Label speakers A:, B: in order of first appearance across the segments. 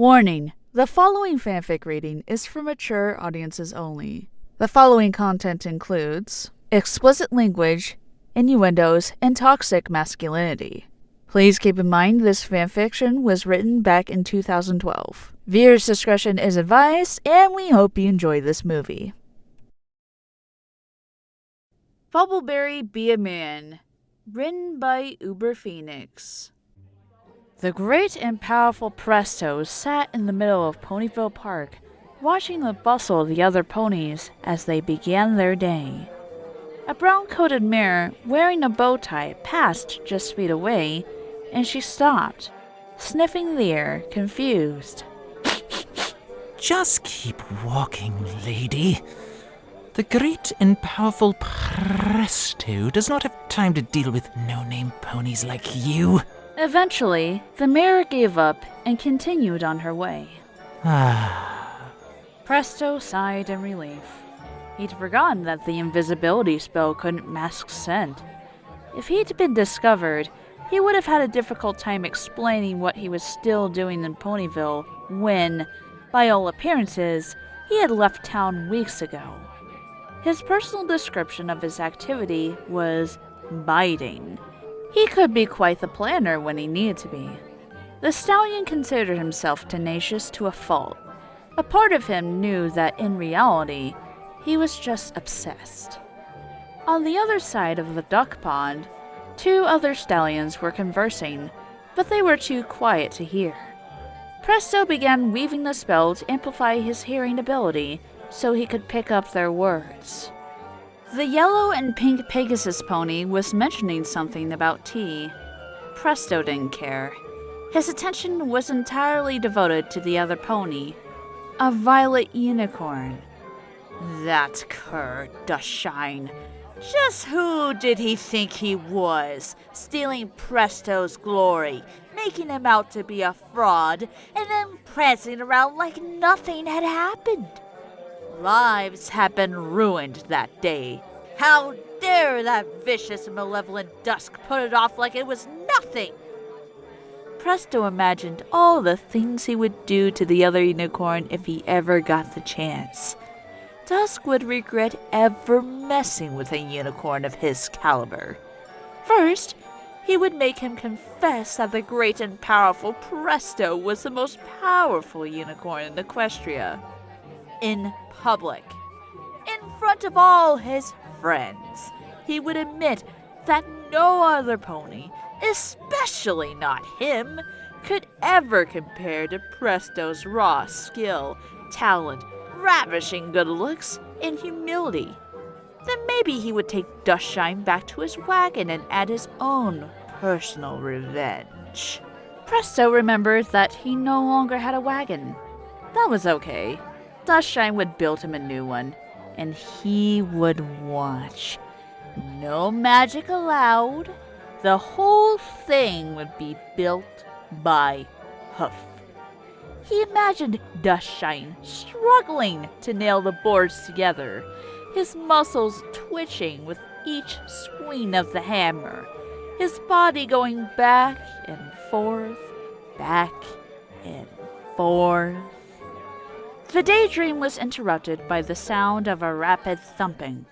A: Warning: the following fanfic reading is for mature audiences only. The following content includes explicit language, innuendos, and toxic masculinity. Please keep in mind this fanfiction was written back in 2012. Viewers' discretion is advised, and we hope you enjoy this movie. Fubbleberry Be a Man, written by uberPhoenix. The great and powerful Presto sat in the middle of Ponyville Park, watching the bustle of the other ponies as they began their day. A brown-coated mare wearing a bow tie passed just feet away, and she stopped, sniffing the air, confused.
B: Just keep walking, lady. The great and powerful Presto does not have time to deal with no-name ponies like you.
A: Eventually, the mare gave up and continued on her way. Presto sighed in relief. He'd forgotten that the invisibility spell couldn't mask scent. If he'd been discovered, he would have had a difficult time explaining what he was still doing in Ponyville when, by all appearances, he had left town weeks ago. His personal description of his activity was biting. He could be quite the planner when he needed to be. The stallion considered himself tenacious to a fault. A part of him knew that in reality, he was just obsessed. On the other side of the duck pond, two other stallions were conversing, but they were too quiet to hear. Presto began weaving the spell to amplify his hearing ability so he could pick up their words. The yellow and pink Pegasus pony was mentioning something about tea. Presto didn't care. His attention was entirely devoted to the other pony, a violet unicorn. That cur, Dusk Shine. Just who did he think he was, stealing Presto's glory, making him out to be a fraud, and then prancing around like nothing had happened? Lives had been ruined that day. How dare that vicious and malevolent Dusk put it off like it was nothing? Presto imagined all the things he would do to the other unicorn if he ever got the chance. Dusk would regret ever messing with a unicorn of his caliber. First, he would make him confess that the great and powerful Presto was the most powerful unicorn in Equestria. In public. In front of all his friends, he would admit that no other pony, especially not him, could ever compare to Presto's raw skill, talent, ravishing good looks, and humility. Then maybe he would take Dusk Shine back to his wagon and add his own personal revenge. Presto remembered that he no longer had a wagon. That was okay. Dusk Shine would build him a new one, and he would watch. No magic allowed. The whole thing would be built by hoof. He imagined Dusk Shine struggling to nail the boards together, his muscles twitching with each swing of the hammer, his body going back and forth, back and forth. The daydream was interrupted by the sound of a rapid thumping.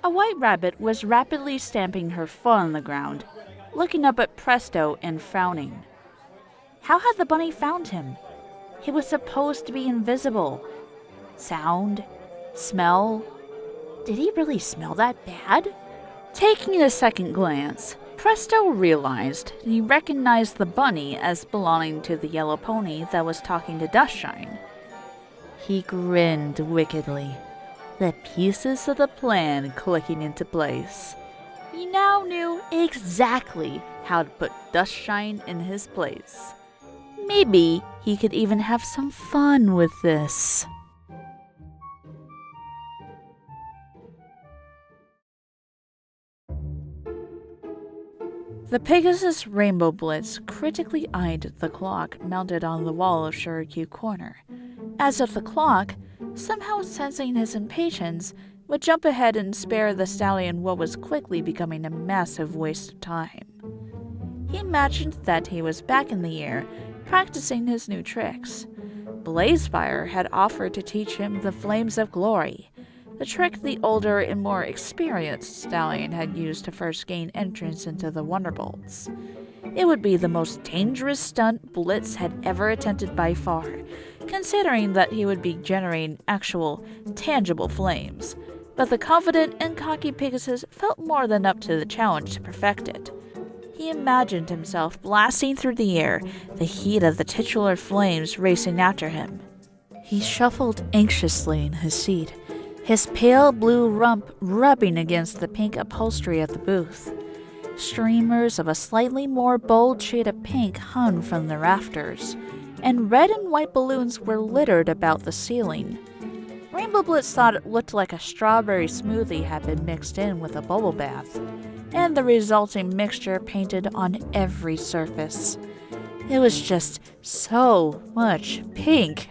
A: A white rabbit was rapidly stamping her foot on the ground, looking up at Presto and frowning. How had the bunny found him? He was supposed to be invisible. Sound? Smell? Did he really smell that bad? Taking a second glance, Presto realized he recognized the bunny as belonging to the yellow pony that was talking to Dusk Shine. He grinned wickedly, the pieces of the plan clicking into place. He now knew exactly how to put Dusk Shine in his place. Maybe he could even have some fun with this. The Pegasus Rainbow Blitz critically eyed the clock mounted on the wall of Shirokyu Corner. As if the clock, somehow sensing his impatience, would jump ahead and spare the stallion what was quickly becoming a massive waste of time. He imagined that he was back in the air, practicing his new tricks. Blazefire had offered to teach him the Flames of Glory, the trick the older and more experienced stallion had used to first gain entrance into the Wonderbolts. It would be the most dangerous stunt Blitz had ever attempted by far, considering that he would be generating actual, tangible flames, but the confident and cocky Pegasus felt more than up to the challenge to perfect it. He imagined himself blasting through the air, the heat of the titular flames racing after him. He shuffled anxiously in his seat, his pale blue rump rubbing against the pink upholstery of the booth. Streamers of a slightly more bold shade of pink hung from the rafters, and red and white balloons were littered about the ceiling. Rainbow Blitz thought it looked like a strawberry smoothie had been mixed in with a bubble bath, and the resulting mixture painted on every surface. It was just so much pink.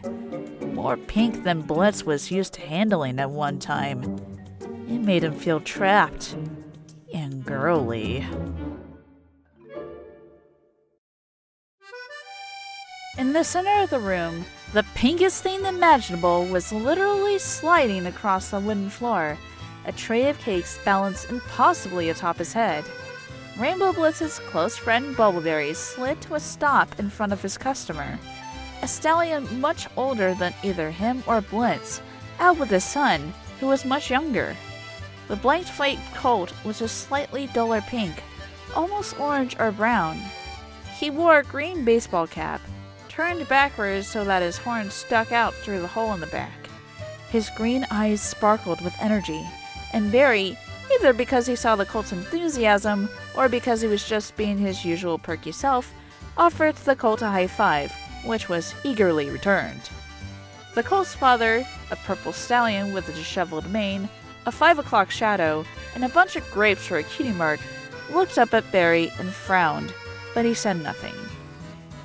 A: More pink than Blitz was used to handling at one time. It made him feel trapped and girly. In the center of the room, the pinkest thing imaginable was literally sliding across the wooden floor, a tray of cakes balanced impossibly atop his head. Rainbow Blitz's close friend Bubbleberry slid to a stop in front of his customer, a stallion much older than either him or Blitz, out with his son, who was much younger. The blank slate colt was a slightly duller pink, almost orange or brown. He wore a green baseball cap, turned backwards so that his horns stuck out through the hole in the back. His green eyes sparkled with energy, and Barry, either because he saw the colt's enthusiasm or because he was just being his usual perky self, offered the colt a high five, which was eagerly returned. The colt's father, a purple stallion with a disheveled mane, a 5 o'clock shadow, and a bunch of grapes for a cutie mark, looked up at Barry and frowned, but he said nothing.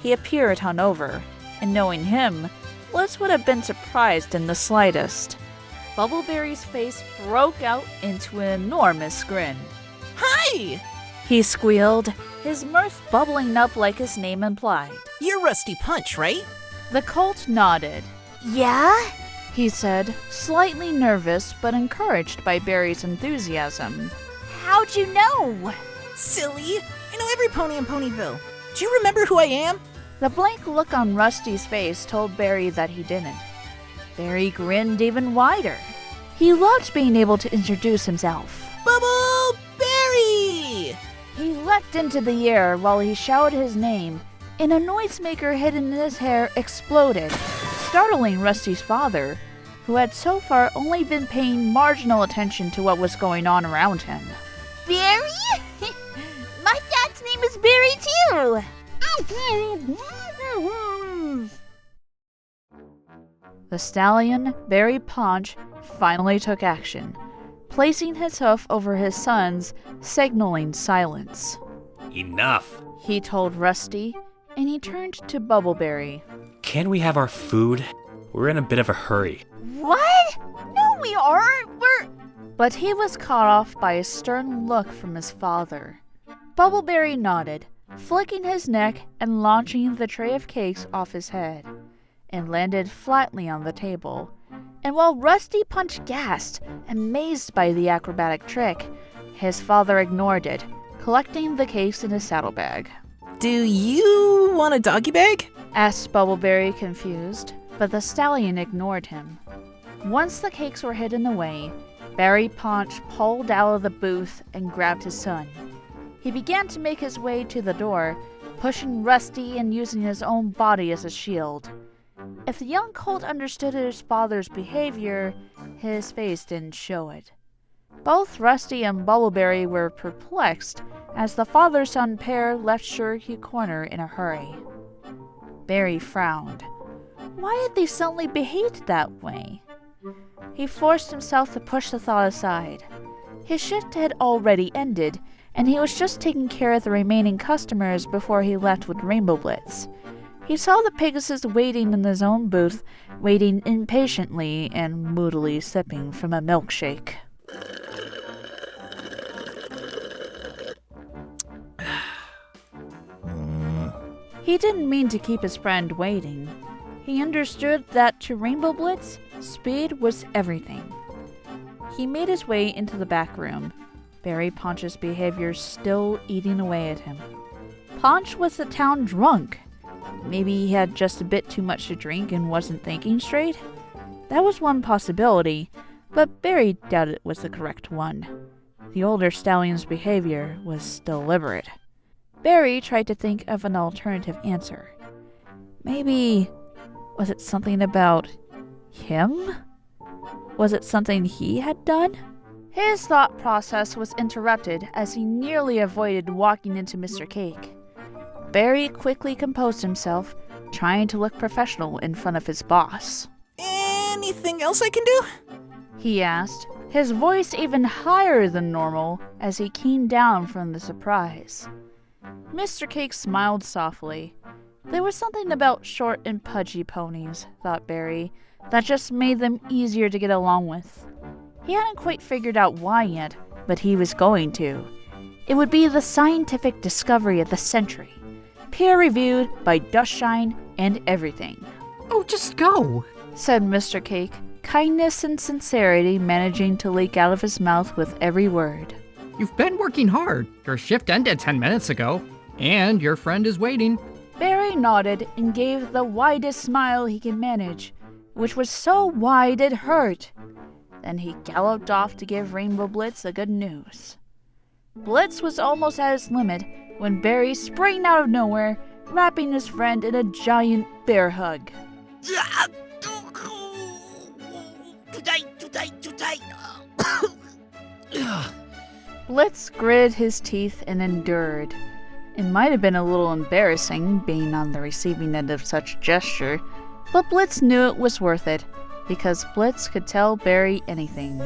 A: He appeared hungover, and knowing him, Blitz would have been surprised in the slightest. Bubbleberry's face broke out into an enormous grin.
B: Hi!
A: He squealed, his mirth bubbling up like his name implied.
B: You're Rusty Punch, right?
A: The colt nodded.
C: Yeah?
A: He said, slightly nervous but encouraged by Barry's enthusiasm.
C: How'd you know?
B: Silly! I know every pony in Ponyville. Do you remember who I am?
A: The blank look on Rusty's face told Barry that he didn't. Barry grinned even wider. He loved being able to introduce himself.
B: Bubble Berry!
A: He leapt into the air while he shouted his name, and a noisemaker hidden in his hair exploded, startling Rusty's father, who had so far only been paying marginal attention to what was going on around him.
C: Barry? My dad's name is Barry too!
A: The stallion, Barry Paunch, finally took action, placing his hoof over his son's, signaling silence.
D: Enough!
A: He told Rusty, and he turned to Bubbleberry.
D: Can we have our food? We're in a bit of a hurry.
C: What? No, we aren't.
A: But he was caught off by a stern look from his father. Bubbleberry nodded, flicking his neck and launching the tray of cakes off his head, and landed flatly on the table. And while Rusty Punch gasped, amazed by the acrobatic trick, his father ignored it, collecting the cakes in his saddlebag.
B: Do you want a doggy bag?
A: Asked Bubbleberry, confused, but the stallion ignored him. Once the cakes were hidden away, Barry Paunch pulled out of the booth and grabbed his son. He began to make his way to the door, pushing Rusty and using his own body as a shield. If the young colt understood his father's behavior, his face didn't show it. Both Rusty and Bubbleberry were perplexed as the father-son pair left Cherokee Corner in a hurry. Barry frowned. Why had they suddenly behaved that way? He forced himself to push the thought aside. His shift had already ended, and he was just taking care of the remaining customers before he left with Rainbow Blitz. He saw the Pegasus waiting in his own booth, waiting impatiently and moodily sipping from a milkshake. He didn't mean to keep his friend waiting. He understood that to Rainbow Blitz, speed was everything. He made his way into the back room, Barry Ponch's behavior still eating away at him. Ponch was the town drunk. Maybe he had just a bit too much to drink and wasn't thinking straight? That was one possibility, but Barry doubted it was the correct one. The older stallion's behavior was deliberate. Barry tried to think of an alternative answer. Maybe... was it something about him? Was it something he had done? His thought process was interrupted as he nearly avoided walking into Mr. Cake. Barry quickly composed himself, trying to look professional in front of his boss.
B: Anything else I can do?
A: He asked, his voice even higher than normal as he keened down from the surprise. Mr. Cake smiled softly. There was something about short and pudgy ponies, thought Barry, that just made them easier to get along with. He hadn't quite figured out why yet, but he was going to. It would be the scientific discovery of the century, peer-reviewed by Dusk Shine and everything.
E: Oh, just go,
A: said Mr. Cake, kindness and sincerity managing to leak out of his mouth with every word.
E: You've been working hard. Your shift ended 10 minutes ago, and your friend is waiting.
A: Barry nodded and gave the widest smile he could manage, which was so wide it hurt. Then he galloped off to give Rainbow Blitz the good news. Blitz was almost at his limit when Barry sprang out of nowhere, wrapping his friend in a giant bear hug.
F: Too tight.
A: Blitz gritted his teeth and endured. It might have been a little embarrassing being on the receiving end of such gesture, but Blitz knew it was worth it, because Blitz could tell Barry anything.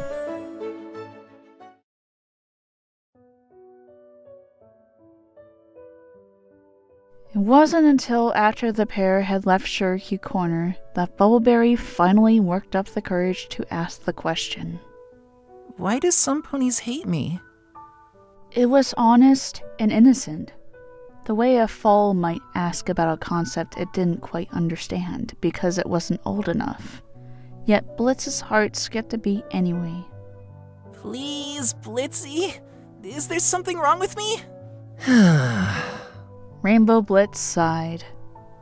A: It wasn't until after the pair had left Cherokee Corner that Bubbleberry finally worked up the courage to ask the question.
B: Why do some ponies hate me?
A: It was honest and innocent. The way a foal might ask about a concept it didn't quite understand because it wasn't old enough. Yet Blitz's heart skipped a beat anyway.
B: Please, Blitzy? Is there something wrong with me?
A: Rainbow Blitz sighed.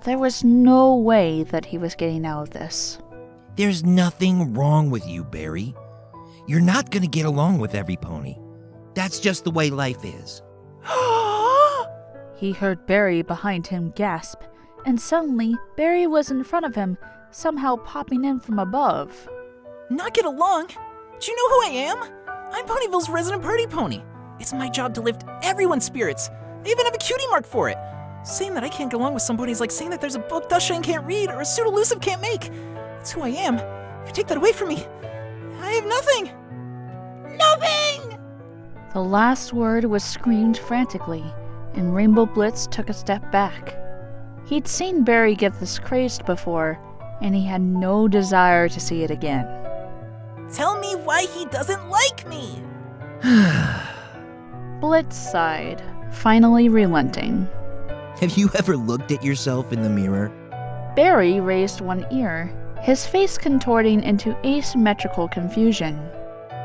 A: There was no way that he was getting out of this.
F: There's nothing wrong with you, Barry. You're not gonna get along with every pony. That's just the way life is.
A: He heard Barry behind him gasp, and suddenly Barry was in front of him, somehow popping in from above.
B: Not get along? Do you know who I am? I'm Ponyville's resident party pony. It's my job to lift everyone's spirits. I even have a cutie mark for it. Saying that I can't get along with some ponies like saying that there's a book Dusk Shine can't read or a suit elusive can't make. That's who I am. If you take that away from me, I have nothing.
C: Nothing!
A: The last word was screamed frantically, and Rainbow Blitz took a step back. He'd seen Barry get this crazed before, and he had no desire to see it again.
B: Tell me why he doesn't like me.
A: Blitz sighed, finally relenting.
F: Have you ever looked at yourself in the mirror?
A: Barry raised one ear, his face contorting into asymmetrical confusion.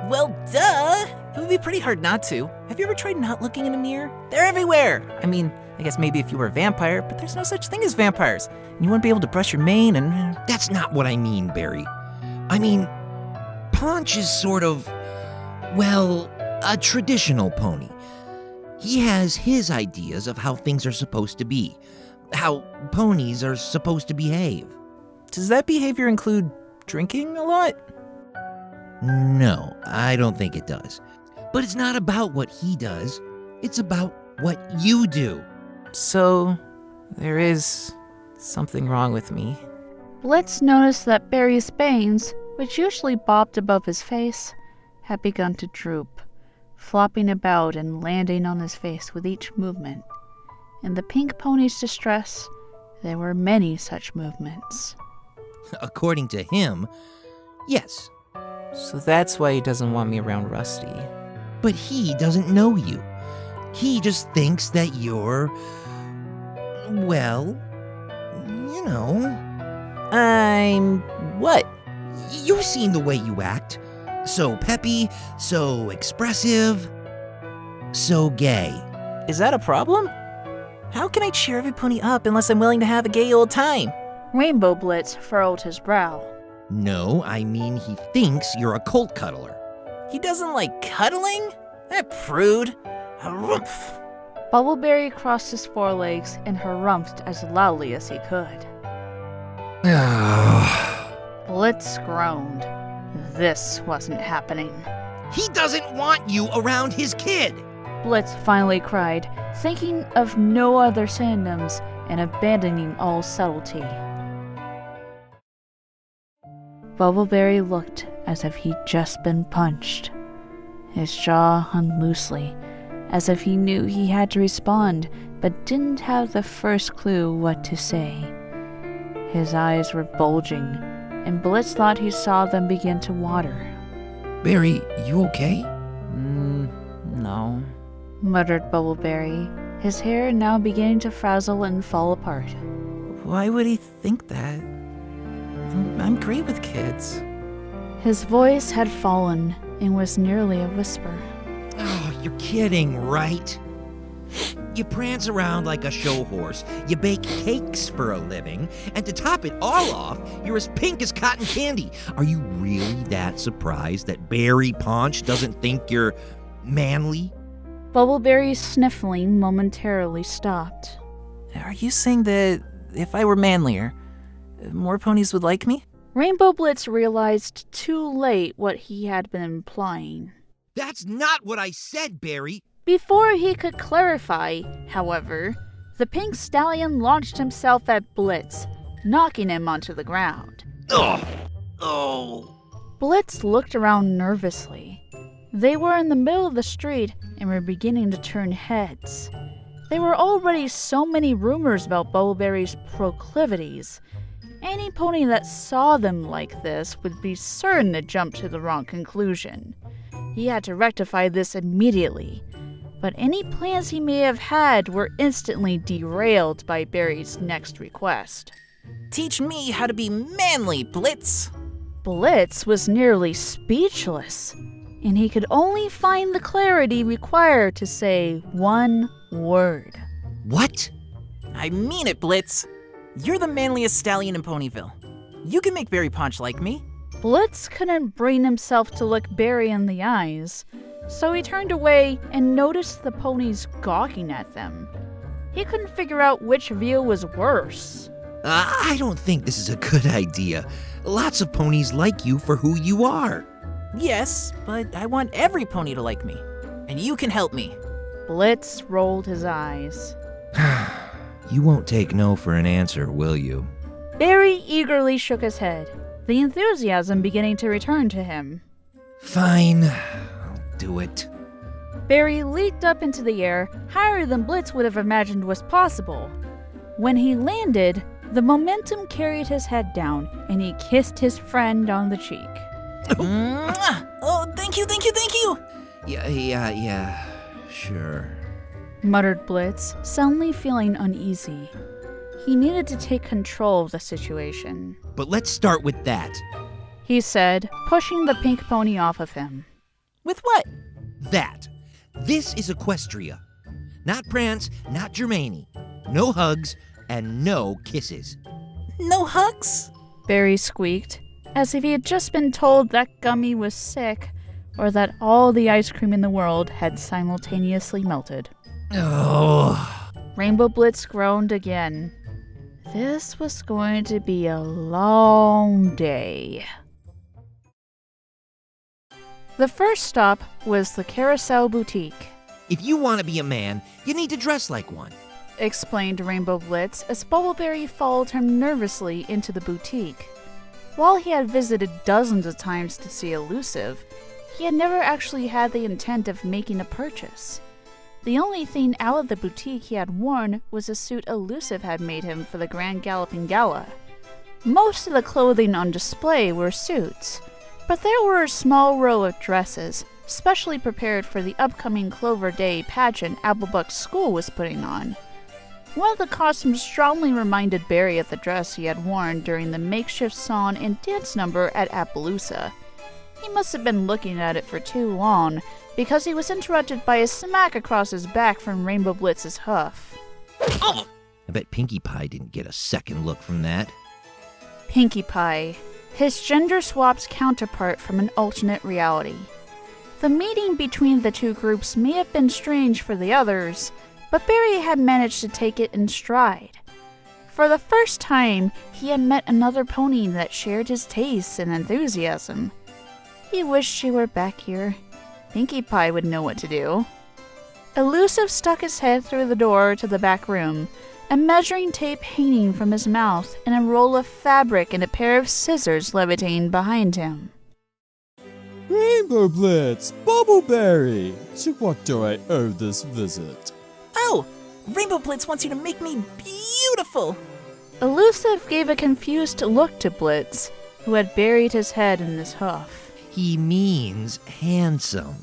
B: Well, duh! It would be pretty hard not to. Have you ever tried not looking in a mirror? They're everywhere! I mean, I guess maybe if you were a vampire, but there's no such thing as vampires. And you wouldn't be able to brush your mane and...
F: That's not what I mean, Barry. I mean, Ponch is sort of, well, a traditional pony. He has his ideas of how things are supposed to be, how ponies are supposed to behave.
B: Does that behavior include drinking a lot?
F: No, I don't think it does. But it's not about what he does. It's about what you do.
B: So, there is something wrong with me.
A: Blitz noticed that Barry's bangs, which usually bobbed above his face, had begun to droop, flopping about and landing on his face with each movement. In the pink pony's distress, there were many such movements.
F: According to him, yes.
B: So that's why he doesn't want me around Rusty.
F: But he doesn't know you. He just thinks that you're... Well, you know.
B: I'm what?
F: You've seen the way you act. So peppy, so expressive, so gay.
B: Is that a problem? How can I cheer every pony up unless I'm willing to have a gay old time?
A: Rainbow Blitz furrowed his brow.
F: No, I mean he thinks you're a colt cuddler.
B: He doesn't like cuddling? That prude. Harumph.
A: Bubbleberry crossed his forelegs and harumphed as loudly as he could. Blitz groaned. This wasn't happening.
F: He doesn't want you around his kid.
A: Blitz finally cried, thinking of no other synonyms and abandoning all subtlety. Bubbleberry looked as if he'd just been punched. His jaw hung loosely, as if he knew he had to respond, but didn't have the first clue what to say. His eyes were bulging, and Blitz thought he saw them begin to water.
F: Barry, you okay?
B: No.
A: Muttered Bubbleberry, his hair now beginning to frazzle and fall apart.
B: Why would he think that? I'm great with kids.
A: His voice had fallen and was nearly a whisper.
F: Oh, you're kidding, right? You prance around like a show horse, you bake cakes for a living, and to top it all off, you're as pink as cotton candy. Are you really that surprised that Barry Paunch doesn't think you're manly?
A: Bubbleberry's sniffling momentarily stopped.
B: Are you saying that if I were manlier, more ponies would like me?
A: Rainbow Blitz realized too late what he had been implying.
F: That's not what I said, Barry.
A: Before he could clarify, however, the pink stallion launched himself at Blitz, knocking him onto the ground.
F: Ugh. Oh.
A: Blitz looked around nervously. They were in the middle of the street and were beginning to turn heads. There were already so many rumors about Bubbleberry's proclivities. Any pony that saw them like this would be certain to jump to the wrong conclusion. He had to rectify this immediately, but any plans he may have had were instantly derailed by Barry's next request.
B: Teach me how to be manly, Blitz!
A: Blitz was nearly speechless, and he could only find the clarity required to say one word.
F: What?
B: I mean it, Blitz! You're the manliest stallion in Ponyville. You can make Barry Paunch like me.
A: Blitz couldn't bring himself to look Barry in the eyes, so he turned away and noticed the ponies gawking at them. He couldn't figure out which view was worse.
F: I don't think this is a good idea. Lots of ponies like you for who you are.
B: Yes, but I want every pony to like me. And you can help me.
A: Blitz rolled his eyes.
F: You won't take no for an answer, will you?
A: Barry eagerly shook his head, the enthusiasm beginning to return to him.
F: Fine, I'll do it.
A: Barry leaped up into the air, higher than Blitz would have imagined was possible. When he landed, the momentum carried his head down, and he kissed his friend on the cheek.
B: Oh, thank you, thank you, thank you!
F: Yeah, sure.
A: Muttered Blitz, suddenly feeling uneasy. He needed to take control of the situation.
F: But let's start with that.
A: He said, pushing the pink pony off of him.
B: With what?
F: That. This is Equestria. Not Prance, not Germani. No hugs, and no kisses.
B: No hugs?
A: Barry squeaked, as if he had just been told that Gummy was sick, or that all the ice cream in the world had simultaneously melted.
F: Oh.
A: Rainbow Blitz groaned again. This was going to be a long day. The first stop was the Carousel Boutique.
F: If you want to be a man, you need to dress like one.
A: Explained Rainbow Blitz as Bubbleberry followed him nervously into the boutique. While he had visited dozens of times to see Elusive, he had never actually had the intent of making a purchase. The only thing out of the boutique he had worn was a suit Elusive had made him for the Grand Galloping Gala. Most of the clothing on display were suits, but there were a small row of dresses, specially prepared for the upcoming Clover Day pageant Applebuck School was putting on. One of the costumes strongly reminded Barry of the dress he had worn during the makeshift song and dance number at Appaloosa. He must have been looking at it for too long, because he was interrupted by a smack across his back from Rainbow Blitz's hoof.
F: Oh! I bet Pinkie Pie didn't get a second look from that.
A: Pinkie Pie, his gender-swapped counterpart from an alternate reality. The meeting between the two groups may have been strange for the others, but Barry had managed to take it in stride. For the first time, he had met another pony that shared his tastes and enthusiasm. He wished she were back here. Pinkie Pie would know what to do. Elusive stuck his head through the door to the back room, a measuring tape hanging from his mouth and a roll of fabric and a pair of scissors levitating behind him.
G: Rainbow Blitz, Bubbleberry! To what do I owe this visit?
B: Oh! Rainbow Blitz wants you to make me beautiful!
A: Elusive gave a confused look to Blitz, who had buried his head in his hoof.
F: He means handsome.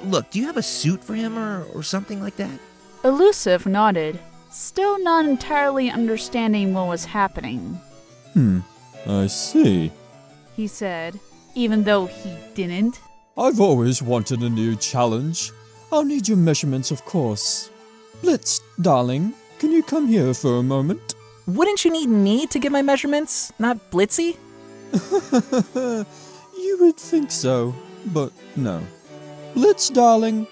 F: Look, do you have a suit for him or something like that?
A: Elusive nodded, still not entirely understanding what was happening.
G: I see.
A: He said, even though he didn't.
G: I've always wanted a new challenge. I'll need your measurements, of course. Blitz, darling, can you come here for a moment?
B: Wouldn't you need me to give my measurements, not Blitzy?
G: You would think so, but no. Blitz, darling,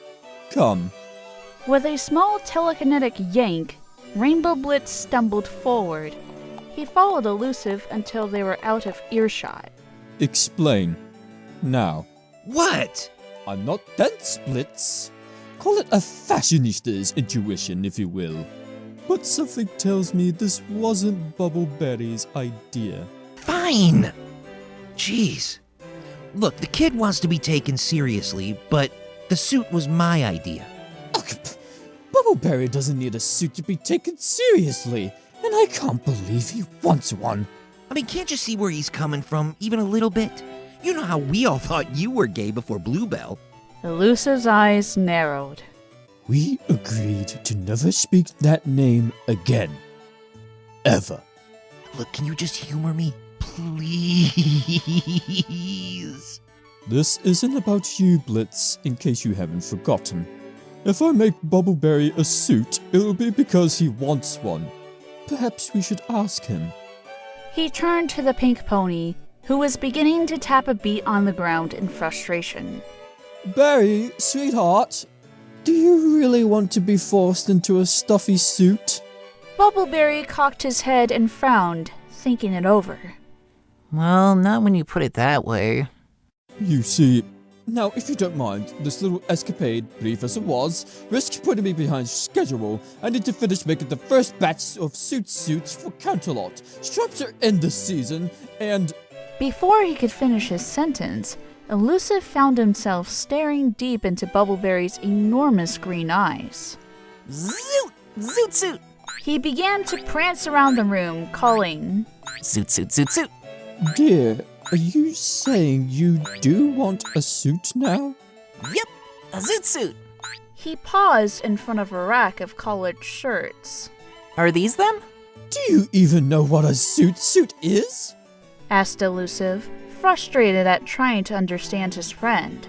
G: come.
A: With a small telekinetic yank, Rainbow Blitz stumbled forward. He followed Elusive until they were out of earshot.
G: Explain. Now.
F: What?
G: I'm not dense, Blitz. Call it a fashionista's intuition, if you will. But something tells me this wasn't Bubbleberry's idea.
F: Fine. Jeez. Look, the kid wants to be taken seriously, but the suit was my idea.
G: Bubbleberry doesn't need a suit to be taken seriously, and I can't believe he wants one.
F: I mean, can't you see where he's coming from, even a little bit? You know how we all thought you were gay before Bluebell.
A: Elusive's eyes narrowed.
G: We agreed to never speak that name again. Ever.
F: Look, can you just humor me? Please.
G: This isn't about you, Blitz, in case you haven't forgotten. If I make Bubbleberry a suit, it'll be because he wants one. Perhaps we should ask him.
A: He turned to the pink pony, who was beginning to tap a beat on the ground in frustration.
G: Barry, sweetheart, do you really want to be forced into a stuffy suit?
A: Bubbleberry cocked his head and frowned, thinking it over.
B: Well, not when you put it that way.
G: You see, now if you don't mind, this little escapade, brief as it was, risks putting me behind schedule. I need to finish making the first batch of suits for Counterlot. Stripes are in this season, and...
A: Before he could finish his sentence, Elusive found himself staring deep into Bubbleberry's enormous green eyes.
B: Zoot! Zoot suit!
A: He began to prance around the room, calling,
B: Zoot suit, zoot suit!
G: Dear, are you saying you do want a suit now?
B: Yep! A zoot suit!
A: He paused in front of a rack of collared shirts.
B: Are these them?
G: Do you even know what a suit is?
A: Asked Elusive, frustrated at trying to understand his friend.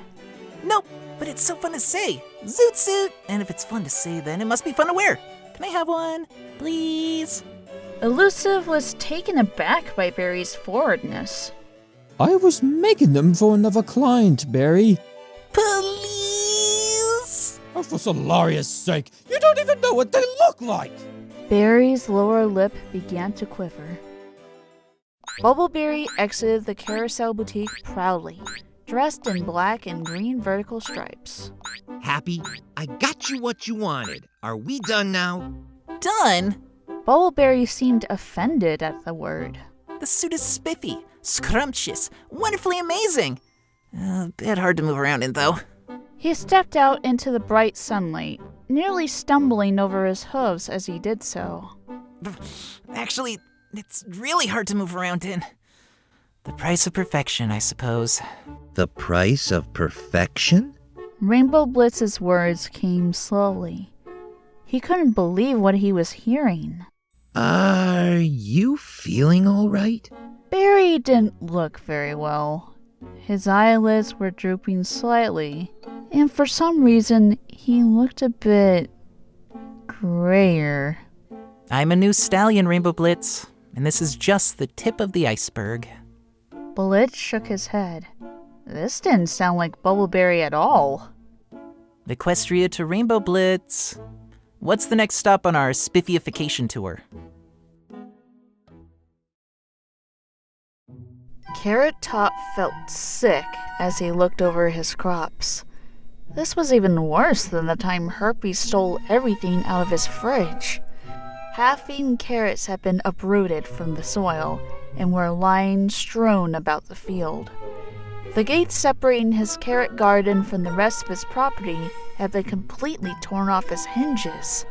B: Nope, but it's so fun to say. Zoot suit! And if it's fun to say, then it must be fun to wear. Can I have one? Please?
A: Elusive was taken aback by Barry's forwardness.
G: I was making them for another client, Barry.
B: Please?
G: Oh, for Solaria's sake, you don't even know what they look like!
A: Barry's lower lip began to quiver. Bubbleberry exited the Carousel Boutique proudly, dressed in black and green vertical stripes.
F: Happy? I got you what you wanted. Are we done now?
B: Done?
A: Bubbleberry seemed offended at the word.
B: The suit is spiffy, scrumptious, wonderfully amazing. A bit hard to move around in, though.
A: He stepped out into the bright sunlight, nearly stumbling over his hooves as he did so.
B: Actually, it's really hard to move around in. The price of perfection, I suppose.
F: The price of perfection?
A: Rainbow Blitz's words came slowly. He couldn't believe what he was hearing.
F: Are you feeling all right?
A: Barry didn't look very well. His eyelids were drooping slightly, and for some reason, he looked a bit grayer.
B: I'm a new stallion, Rainbow Blitz, and this is just the tip of the iceberg.
A: Blitz shook his head. This didn't sound like Bubbleberry at all.
B: Equestria to Rainbow Blitz. What's the next stop on our spiffification tour?
A: Carrot Top felt sick as he looked over his crops. This was even worse than the time Herpes stole everything out of his fridge. Half-eaten carrots had been uprooted from the soil and were lying strewn about the field. The gate separating his carrot garden from the rest of his property had been completely torn off his hinges.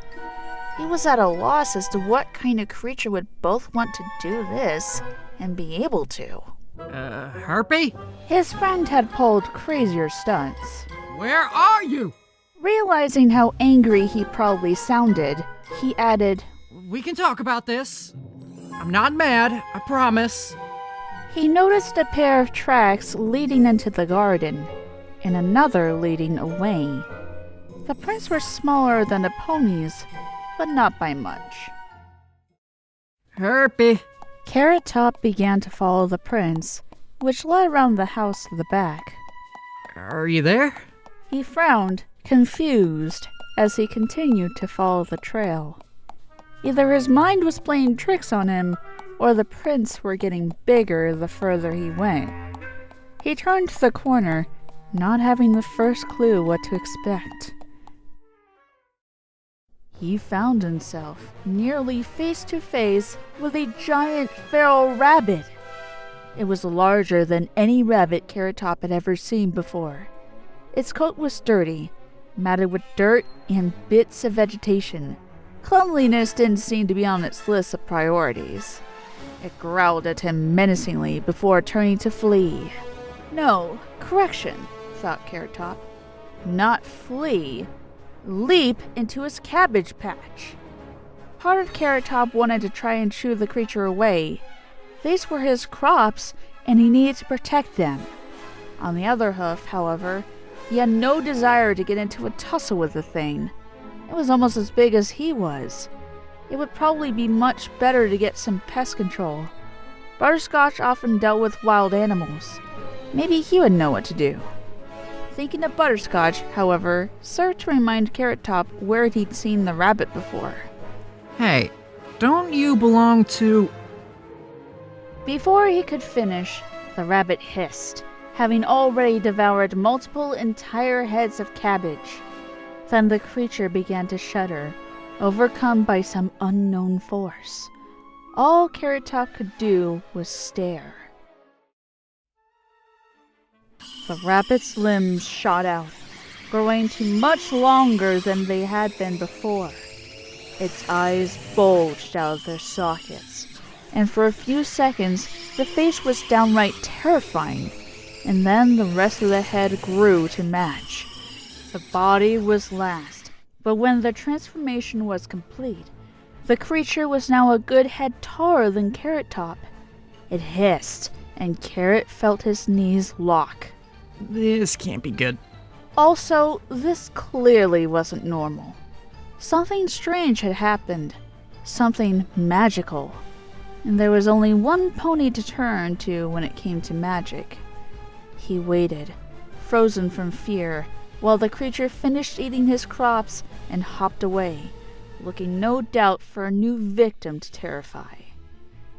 A: He was at a loss as to what kind of creature would both want to do this and be able to.
E: Herpy?
A: His friend had pulled crazier stunts.
E: Where are you?
A: Realizing how angry he probably sounded, he added,
E: We can talk about this. I'm not mad, I promise.
A: He noticed a pair of tracks leading into the garden, and another leading away. The prints were smaller than the ponies, but not by much.
E: Herpy.
A: Carrot Top began to follow the prints, which led around the house to the back.
E: Are you there?
A: He frowned, confused, as he continued to follow the trail. Either his mind was playing tricks on him, or the prints were getting bigger the further he went. He turned to the corner, not having the first clue what to expect. He found himself nearly face to face with a giant feral rabbit. It was larger than any rabbit Carrot Top had ever seen before. Its coat was dirty, matted with dirt and bits of vegetation. Cleanliness didn't seem to be on its list of priorities. It growled at him menacingly before turning to flee. No, correction, thought Carrot Top. Not flee. Leap into his cabbage patch. Part of Carrot Top wanted to try and shoo the creature away. These were his crops, and he needed to protect them. On the other hoof, however, he had no desire to get into a tussle with the thing. It was almost as big as he was. It would probably be much better to get some pest control. Butterscotch often dealt with wild animals. Maybe he would know what to do. Thinking of Butterscotch, however, served to remind Carrot Top where he'd seen the rabbit before.
E: Hey, don't you belong to...
A: Before he could finish, the rabbit hissed, having already devoured multiple entire heads of cabbage. Then the creature began to shudder, overcome by some unknown force. All Carrot Top could do was stare. The rabbit's limbs shot out, growing to much longer than they had been before. Its eyes bulged out of their sockets, and for a few seconds the face was downright terrifying, and then the rest of the head grew to match. The body was last, but when the transformation was complete, the creature was now a good head taller than Carrot Top. It hissed, and Carrot felt his knees lock.
E: This can't be good.
A: Also, this clearly wasn't normal. Something strange had happened. Something magical. And there was only one pony to turn to when it came to magic. He waited, frozen from fear, while the creature finished eating his crops and hopped away, looking no doubt for a new victim to terrify.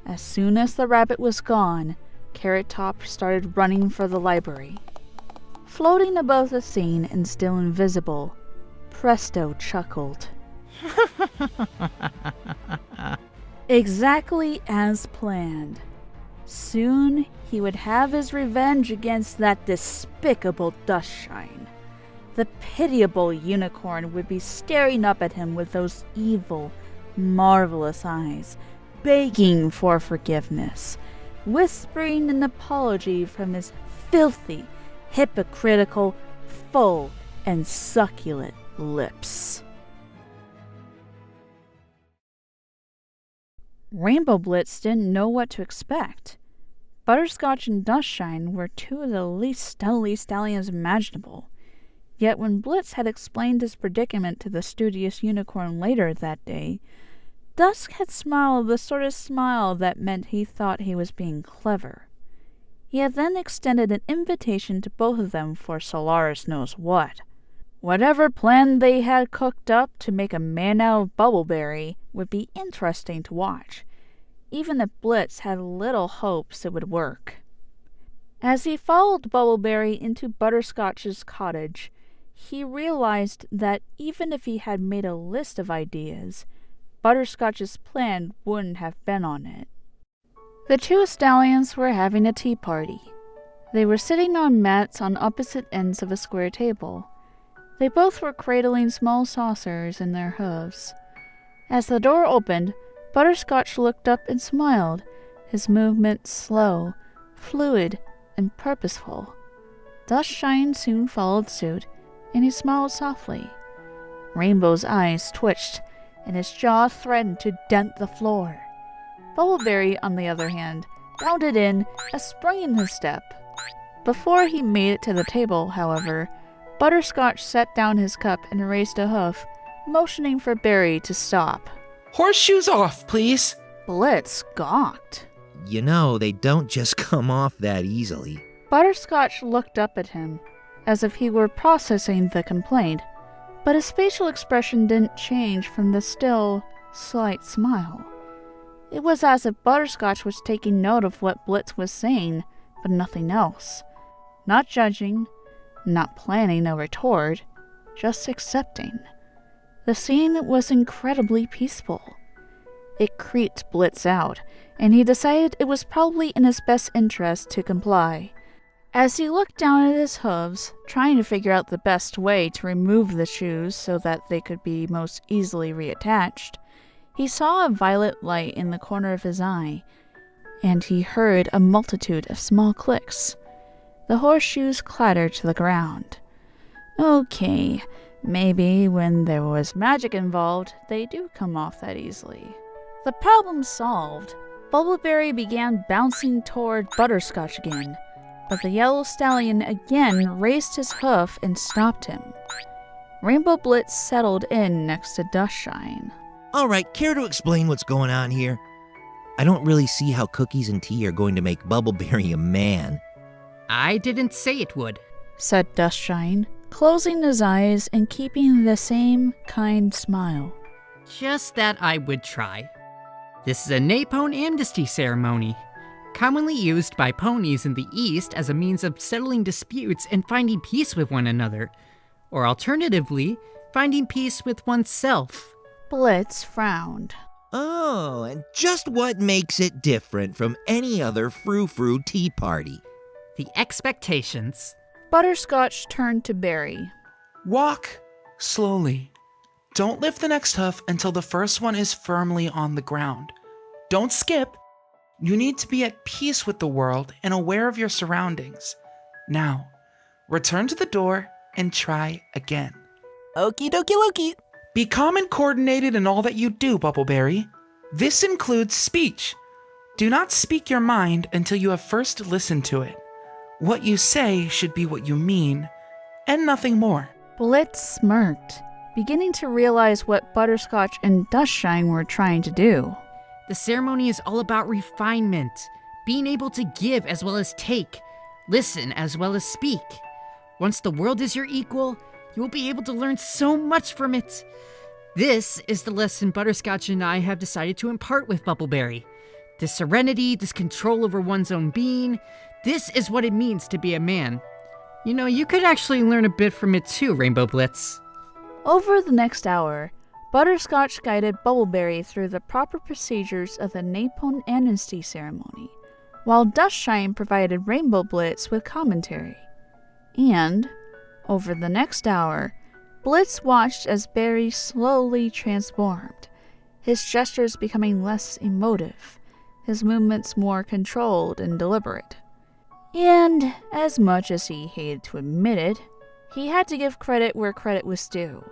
A: As soon as the rabbit was gone, Carrot Top started running for the library. Floating above the scene and still invisible, Presto chuckled. Exactly as planned. Soon he would have his revenge against that despicable Dusk Shine. The pitiable unicorn would be staring up at him with those evil, marvelous eyes, begging for forgiveness, whispering an apology from his filthy, hypocritical, full, and succulent lips. Rainbow Blitz didn't know what to expect. Butterscotch and Dusk Shine were two of the least stealthy stallions imaginable. Yet when Blitz had explained his predicament to the studious unicorn later that day, Dusk had smiled the sort of smile that meant he thought he was being clever. He had then extended an invitation to both of them for Solaris knows what. Whatever plan they had cooked up to make a man out of Bubbleberry would be interesting to watch, even if Blitz had little hopes it would work. As he followed Bubbleberry into Butterscotch's cottage, he realized that even if he had made a list of ideas, Butterscotch's plan wouldn't have been on it. The two stallions were having a tea party. They were sitting on mats on opposite ends of a square table. They both were cradling small saucers in their hooves. As the door opened, Butterscotch looked up and smiled, his movements slow, fluid, and purposeful. Dusk Shine soon followed suit, and he smiled softly. Rainbow's eyes twitched, and his jaw threatened to dent the floor. Bubbleberry, on the other hand, bounded in, a spring in his step. Before he made it to the table, however, Butterscotch set down his cup and raised a hoof, motioning for Berry to stop.
B: Horseshoes off, please.
A: Blitz gawked.
F: You know, they don't just come off that easily.
A: Butterscotch looked up at him, as if he were processing the complaint, but his facial expression didn't change from the still, slight smile. It was as if Butterscotch was taking note of what Blitz was saying, but nothing else. Not judging, not planning a retort, just accepting. The scene was incredibly peaceful. It creeped Blitz out, and he decided it was probably in his best interest to comply. As he looked down at his hooves, trying to figure out the best way to remove the shoes so that they could be most easily reattached, he saw a violet light in the corner of his eye, and he heard a multitude of small clicks. The horseshoes clattered to the ground. Okay, maybe when there was magic involved, they do come off that easily. The problem solved, Bubbleberry began bouncing toward Butterscotch again, but the yellow stallion again raised his hoof and stopped him. Rainbow Blitz settled in next to Dusk Shine.
F: All right, care to explain what's going on here? I don't really see how cookies and tea are going to make Bubbleberry a man.
E: I didn't say it would,
A: said Dusk Shine, closing his eyes and keeping the same kind smile.
E: Just that I would try. This is a Napone amnesty ceremony, commonly used by ponies in the East as a means of settling disputes and finding peace with one another, or alternatively, finding peace with oneself.
A: Blitz frowned.
F: Oh, and just what makes it different from any other frou-frou tea party?
E: The expectations.
A: Butterscotch turned to Berry.
H: Walk slowly. Don't lift the next hoof until the first one is firmly on the ground. Don't skip. You need to be at peace with the world and aware of your surroundings. Now, return to the door and try again.
B: Okie dokie Loki.
H: Be calm and coordinated in all that you do, Bubbleberry. This includes speech. Do not speak your mind until you have first listened to it. What you say should be what you mean, and nothing more.
A: Blitz smirked, beginning to realize what Butterscotch and Dusk Shine were trying to do.
E: The ceremony is all about refinement, being able to give as well as take, listen as well as speak. Once the world is your equal, you will be able to learn so much from it. This is the lesson Butterscotch and I have decided to impart with Bubbleberry. This serenity, this control over one's own being, this is what it means to be a man. You know, you could actually learn a bit from it too, Rainbow Blitz.
A: Over the next hour, Butterscotch guided Bubbleberry through the proper procedures of the Napone amnesty ceremony, while Dusk Shine provided Rainbow Blitz with commentary. And, over the next hour, Blitz watched as Berry slowly transformed, his gestures becoming less emotive, his movements more controlled and deliberate. And, as much as he hated to admit it, he had to give credit where credit was due.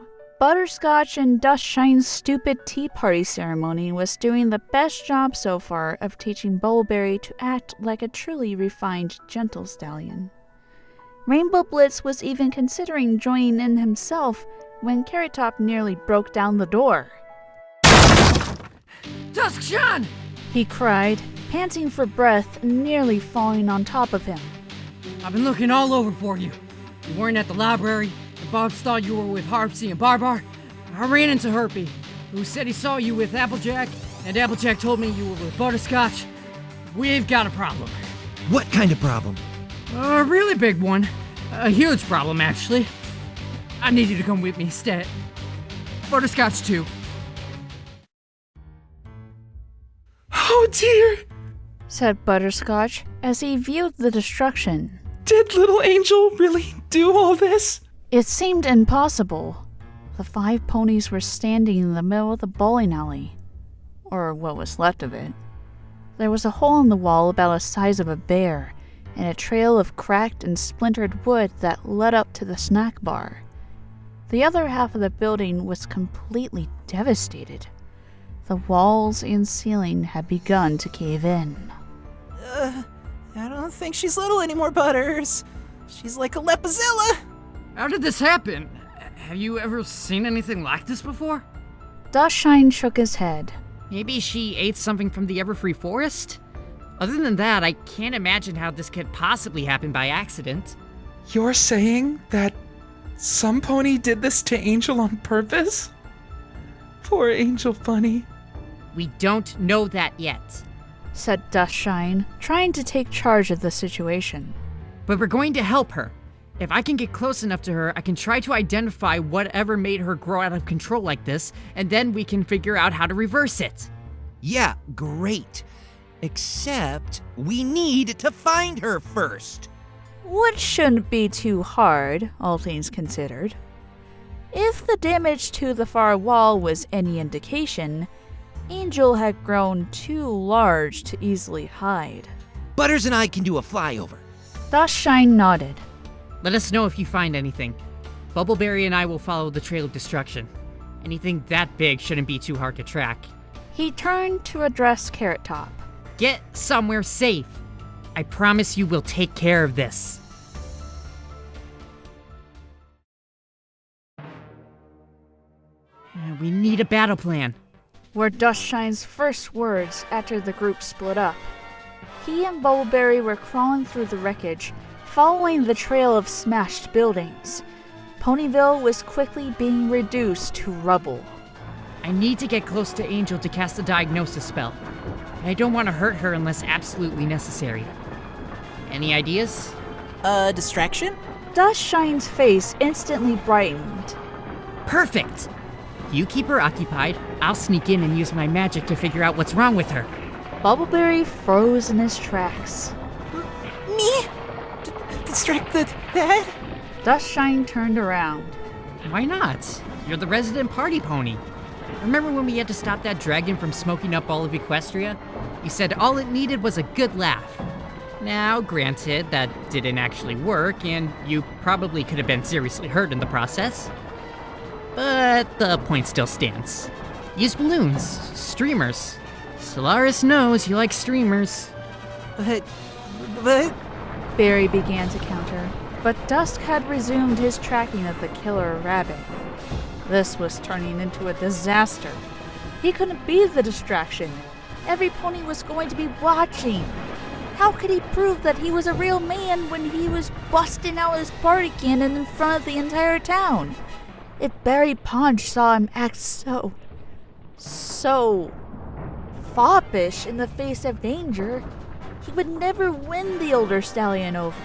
A: Butterscotch and Dusk Shine's stupid tea party ceremony was doing the best job so far of teaching Bubbleberry to act like a truly refined, gentle stallion. Rainbow Blitz was even considering joining in himself when Carrot Top nearly broke down the door.
E: Dusk Shine!
A: He cried, panting for breath and nearly falling on top of him.
E: I've been looking all over for you. You weren't at the library, and Bob thought you were with Harpsy and Barbar. I ran into Herpy, who said he saw you with Applejack, and Applejack told me you were with Butterscotch. We've got a problem.
F: What kind of problem?
E: A really big one. A huge problem, actually. I need you to come with me, Stat. Butterscotch, too.
H: Oh dear!
A: Said Butterscotch as he viewed the destruction.
H: Did little Angel really do all this?
A: It seemed impossible. The 5 ponies were standing in the middle of the bowling alley, or what was left of it. There was a hole in the wall about the size of a bear, and a trail of cracked and splintered wood that led up to the snack bar. The other half of the building was completely devastated. The walls and ceiling had begun to cave in.
B: I don't think she's little anymore, Butters. She's like a lepazilla.
E: How did this happen? Have you ever seen anything like this before?
A: Dusk Shine shook his head.
E: Maybe she ate something from the Everfree Forest? Other than that, I can't imagine how this could possibly happen by accident.
H: You're saying that some pony did this to Angel on purpose? Poor Angel Bunny.
E: We don't know that yet.
A: Said Dusk Shine, trying to take charge of the situation.
E: But we're going to help her. If I can get close enough to her, I can try to identify whatever made her grow out of control like this, and then we can figure out how to reverse it.
F: Yeah, great. Except we need to find her first.
A: Which shouldn't be too hard, all things considered. If the damage to the far wall was any indication, Angel had grown too large to easily hide.
F: Butters and I can do a flyover.
A: Dusk Shine nodded.
E: Let us know if you find anything. Bubbleberry and I will follow the trail of destruction. Anything that big shouldn't be too hard to track.
A: He turned to address Carrot Top.
E: Get somewhere safe. I promise you we'll take care of this. We need a battle plan.
A: Were Dusk Shine's first words after the group split up. He and Bubbleberry were crawling through the wreckage, following the trail of smashed buildings. Ponyville was quickly being reduced to rubble.
E: I need to get close to Angel to cast the diagnosis spell. I don't want to hurt her unless absolutely necessary. Any ideas?
B: Distraction?
A: Dusk Shine's face instantly brightened.
E: Perfect! You keep her occupied, I'll sneak in and use my magic to figure out what's wrong with her.
A: Bubbleberry froze in his tracks.
B: Me? Distract that?
A: Dusk Shine turned around.
E: Why not? You're the resident party pony. Remember when we had to stop that dragon from smoking up all of Equestria? You said all it needed was a good laugh. Now, granted, that didn't actually work, and you probably could have been seriously hurt in the process. But the point still stands. Use balloons, streamers. Solaris knows you like streamers.
B: But...
A: Barry began to counter, but Dusk had resumed his tracking of the killer rabbit. This was turning into a disaster. He couldn't be the distraction. Every pony was going to be watching. How could he prove that he was a real man when he was busting out his party cannon in front of the entire town? If Barry Ponch saw him act so foppish in the face of danger, he would never win the older stallion over.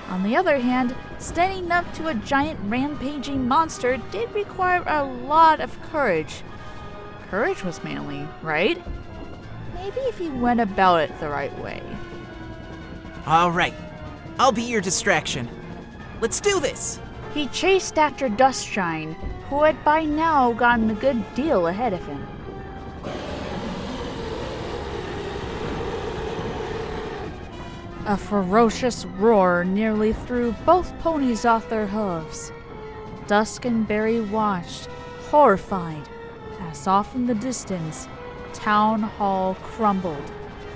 A: On the other hand, standing up to a giant rampaging monster did require a lot of courage. Courage was manly, right? Maybe if he went about it the right way.
B: All right. I'll be your distraction. Let's do this.
A: He chased after Dusk Shine, who had by now gotten a good deal ahead of him. A ferocious roar nearly threw both ponies off their hooves. Dusk and Barry watched, horrified, as off in the distance, Town Hall crumbled,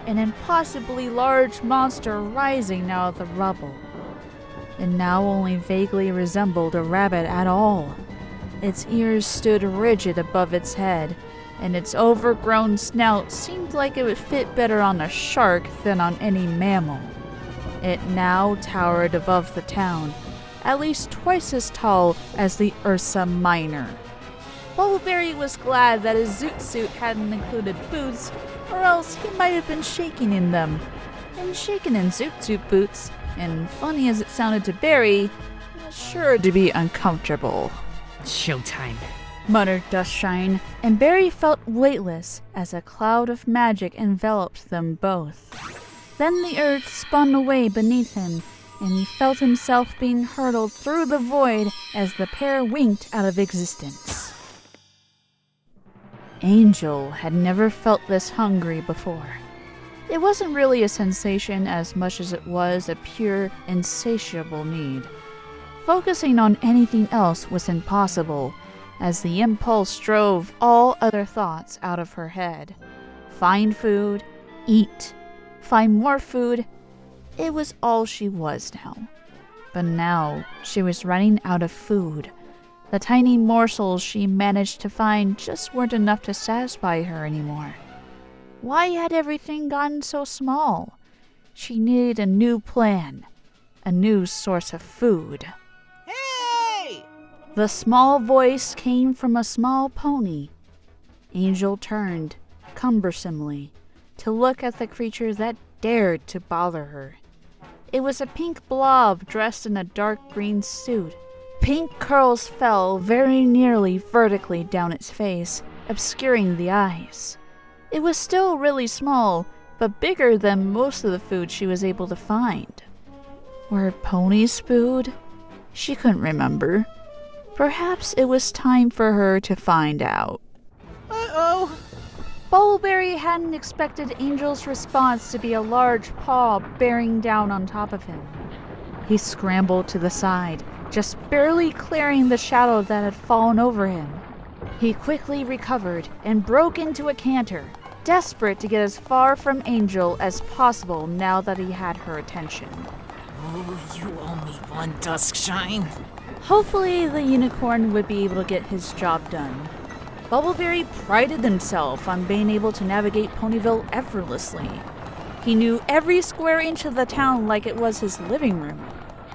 A: an impossibly large monster rising out of the rubble. It now only vaguely resembled a rabbit at all. Its ears stood rigid above its head, and its overgrown snout seemed like it would fit better on a shark than on any mammal. It now towered above the town, at least twice as tall as the Ursa Minor. Bubbleberry was glad that his zoot suit hadn't included boots, or else he might have been shaking in them. And shaking in zoot suit boots, and funny as it sounded to Barry, was sure to be uncomfortable.
E: Showtime.
A: Muttered Dusk Shine, and Barry felt weightless as a cloud of magic enveloped them both. Then the earth spun away beneath him, and he felt himself being hurtled through the void as the pair winked out of existence. Angel had never felt this hungry before. It wasn't really a sensation as much as it was a pure, insatiable need. Focusing on anything else was impossible, as the impulse drove all other thoughts out of her head. Find food, eat, find more food. It was all she was now. But now she was running out of food. The tiny morsels she managed to find just weren't enough to satisfy her anymore. Why had everything gotten so small? She needed a new plan, a new source of food.
B: Hey!
A: The small voice came from a small pony. Angel turned, cumbersomely, to look at the creature that dared to bother her. It was a pink blob dressed in a dark green suit. Pink curls fell very nearly vertically down its face, obscuring the eyes. It was still really small, but bigger than most of the food she was able to find. Were ponies food? She couldn't remember. Perhaps it was time for her to find out.
B: Uh-oh!
A: Bubbleberry hadn't expected Angel's response to be a large paw bearing down on top of him. He scrambled to the side, just barely clearing the shadow that had fallen over him. He quickly recovered and broke into a canter, desperate to get as far from Angel as possible now that he had her attention.
B: Oh, you owe me one, Dusk Shine.
A: Hopefully the unicorn would be able to get his job done. Bubbleberry prided himself on being able to navigate Ponyville effortlessly. He knew every square inch of the town like it was his living room.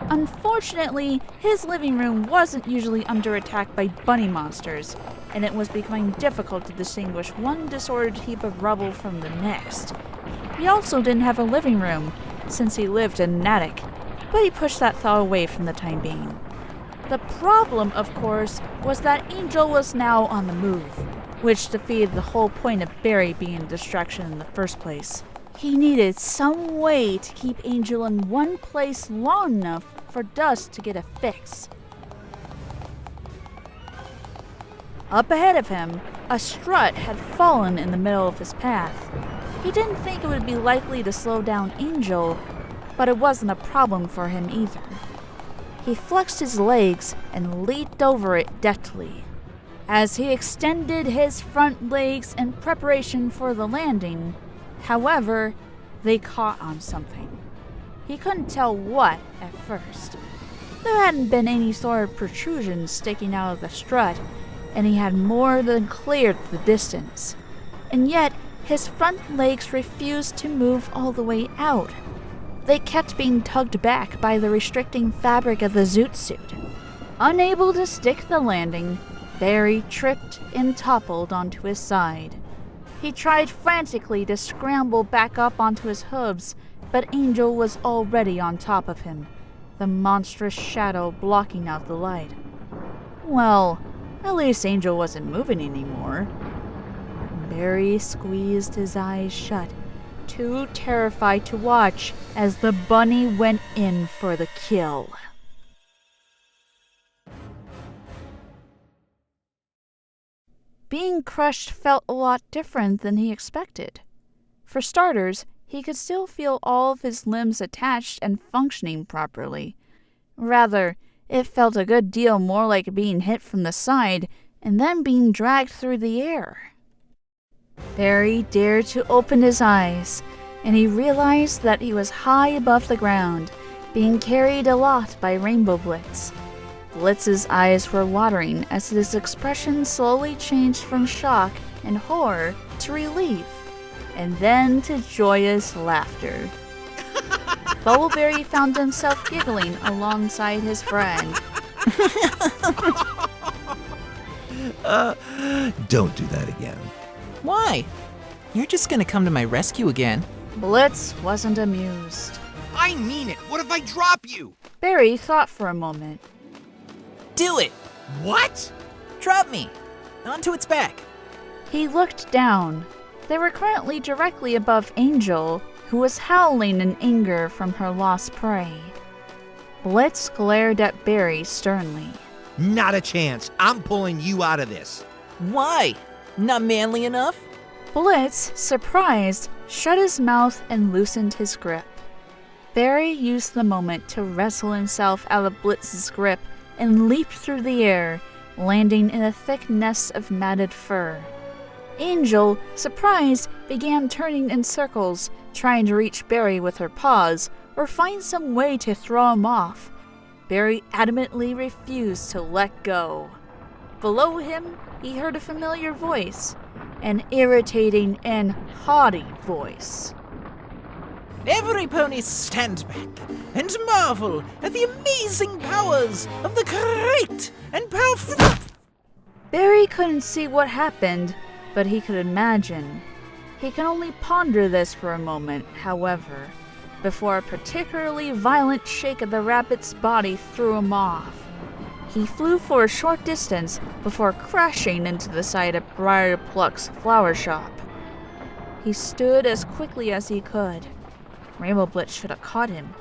A: Unfortunately, his living room wasn't usually under attack by bunny monsters, and it was becoming difficult to distinguish one disordered heap of rubble from the next. He also didn't have a living room, since he lived in an attic, but he pushed that thought away from the time being. The problem, of course, was that Angel was now on the move, which defeated the whole point of Barry being a distraction in the first place. He needed some way to keep Angel in one place long enough for Dusk to get a fix. Up ahead of him, a strut had fallen in the middle of his path. He didn't think it would be likely to slow down Angel, but it wasn't a problem for him either. He flexed his legs and leaped over it deftly. As he extended his front legs in preparation for the landing, however, they caught on something. He couldn't tell what at first. There hadn't been any sort of protrusion sticking out of the strut, and he had more than cleared the distance. And yet, his front legs refused to move all the way out. They kept being tugged back by the restricting fabric of the zoot suit. Unable to stick the landing, Barry tripped and toppled onto his side. He tried frantically to scramble back up onto his hooves, but Angel was already on top of him, the monstrous shadow blocking out the light. Well, at least Angel wasn't moving anymore. Barry squeezed his eyes shut, too terrified to watch as the bunny went in for the kill. Being crushed felt a lot different than he expected. For starters, he could still feel all of his limbs attached and functioning properly. Rather, It felt a good deal more like being hit from the side and then being dragged through the air. Barry dared to open his eyes, and he realized that he was high above the ground, being carried aloft by Rainbow Blitz. Blitz's eyes were watering as his expression slowly changed from shock and horror to relief, and then to joyous laughter. Bubbleberry found himself giggling alongside his friend.
F: Don't do that again.
B: Why? You're just gonna come to my rescue again.
A: Blitz wasn't amused.
F: I mean it. What if I drop you?
A: Barry thought for a moment.
B: Do it!
F: What?
B: Drop me! Onto its back.
A: He looked down. They were currently directly above Angel, who was howling in anger from her lost prey. Blitz glared at Barry sternly.
F: Not a chance. I'm pulling you out of this.
B: Why? Not manly enough?
A: Blitz, surprised, shut his mouth and loosened his grip. Barry used the moment to wrestle himself out of Blitz's grip and leaped through the air, landing in a thick nest of matted fur. Angel, surprised, began turning in circles, trying to reach Barry with her paws or find some way to throw him off. Barry adamantly refused to let go. Below him, he heard a familiar voice, an irritating and haughty voice.
B: Every pony stand back and marvel at the amazing powers of the great and powerful...
A: Barry couldn't see what happened, but he could imagine. He could only ponder this for a moment, however, before a particularly violent shake of the rabbit's body threw him off. He flew for a short distance before crashing into the side of Briar Pluck's flower shop. He stood as quickly as he could. Rainbow Blitz should have caught him.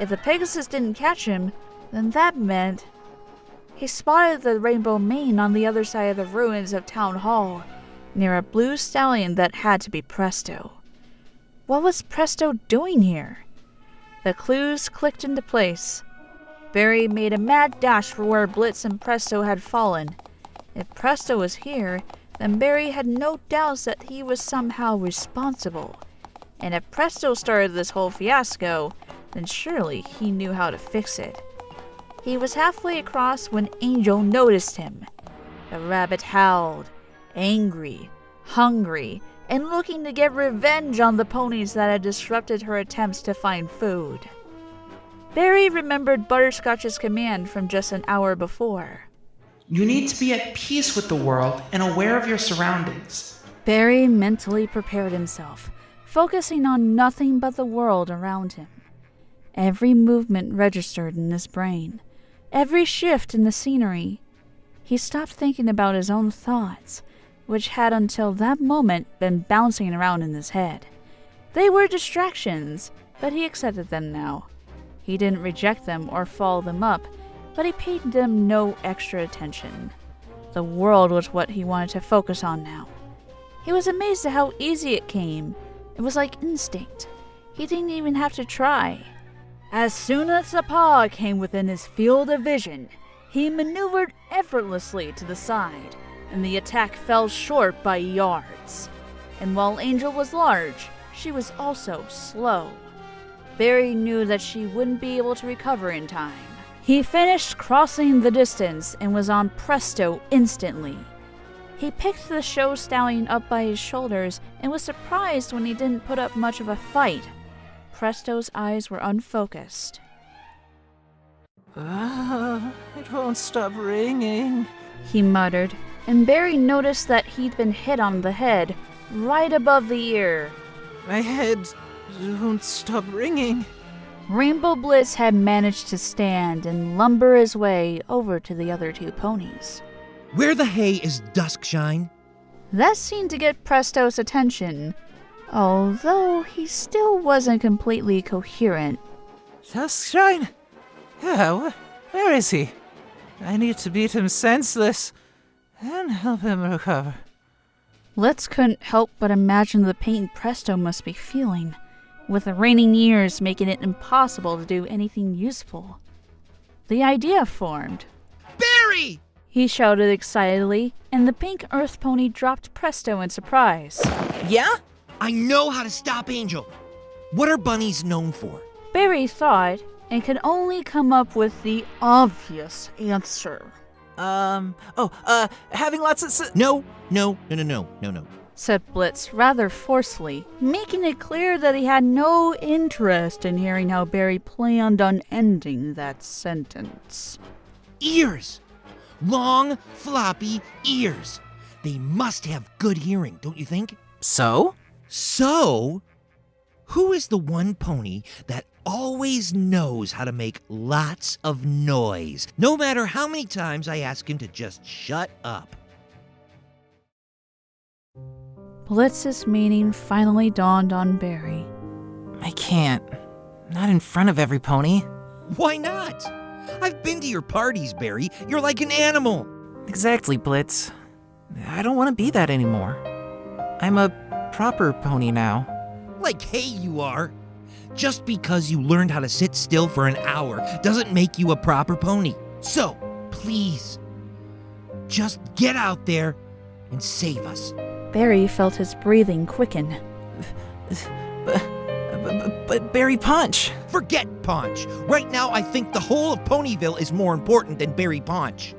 A: If the Pegasus didn't catch him, then that meant... He spotted the rainbow mane on the other side of the ruins of Town Hall, near a blue stallion that had to be Presto. What was Presto doing here? The clues clicked into place. Barry made a mad dash for where Blitz and Presto had fallen. If Presto was here, then Barry had no doubts that he was somehow responsible. And if Presto started this whole fiasco, then surely he knew how to fix it. He was halfway across when Angel noticed him. The rabbit howled, angry, hungry, and looking to get revenge on the ponies that had disrupted her attempts to find food. Barry remembered Butterscotch's command from just an hour before.
H: You need to be at peace with the world and aware of your surroundings.
A: Barry mentally prepared himself, focusing on nothing but the world around him. Every movement registered in his brain, every shift in the scenery. He stopped thinking about his own thoughts, which had until that moment been bouncing around in his head. They were distractions, but he accepted them now. He didn't reject them or follow them up, but he paid them no extra attention. The world was what he wanted to focus on now. He was amazed at how easy it came. It was like instinct. He didn't even have to try. As soon as the paw came within his field of vision, he maneuvered effortlessly to the side, and the attack fell short by yards. And while Angel was large, she was also slow. Barry knew that she wouldn't be able to recover in time. He finished crossing the distance and was on Presto instantly. He picked the show stallion up by his shoulders and was surprised when he didn't put up much of a fight. Presto's eyes were unfocused.
B: It won't stop ringing,
A: he muttered, and Barry noticed that he'd been hit on the head, right above the ear.
B: My head won't stop ringing.
A: Rainbow Blitz had managed to stand and lumber his way over to the other two ponies.
F: Where the hay is Dusk Shine?
A: That seemed to get Presto's attention, although he still wasn't completely coherent.
B: Dusk Shine? Yeah, where is he? I need to beat him senseless and help him recover.
A: Blitz couldn't help but imagine the pain Presto must be feeling, with the raining years making it impossible to do anything useful. The idea formed.
F: Barry!
A: He shouted excitedly, and the pink earth pony dropped presto in surprise.
B: Yeah?
F: I know how to stop Angel. What are bunnies known for?
A: Barry thought and could only come up with the obvious answer.
B: Having lots of
F: No,
A: Said Blitz rather forcefully, making it clear that he had no interest in hearing how Barry planned on ending that sentence.
F: Ears! Long, floppy ears. They must have good hearing, don't you think?
B: So?
F: So, who is the one pony that always knows how to make lots of noise, no matter how many times I ask him to just shut up?
A: Blitz's meaning finally dawned on Barry.
B: I can't. Not in front of every pony.
F: Why not? I've been to your parties, Barry. You're like an animal.
B: Exactly, Blitz. I don't want to be that anymore. I'm a proper pony now.
F: Like, hey, you are. Just because you learned how to sit still for an hour doesn't make you a proper pony. So, please, just get out there and save us.
A: Barry felt his breathing quicken.
B: But Barry Punch.
F: Forget Paunch. Right now, I think the whole of Ponyville is more important than Barry Paunch.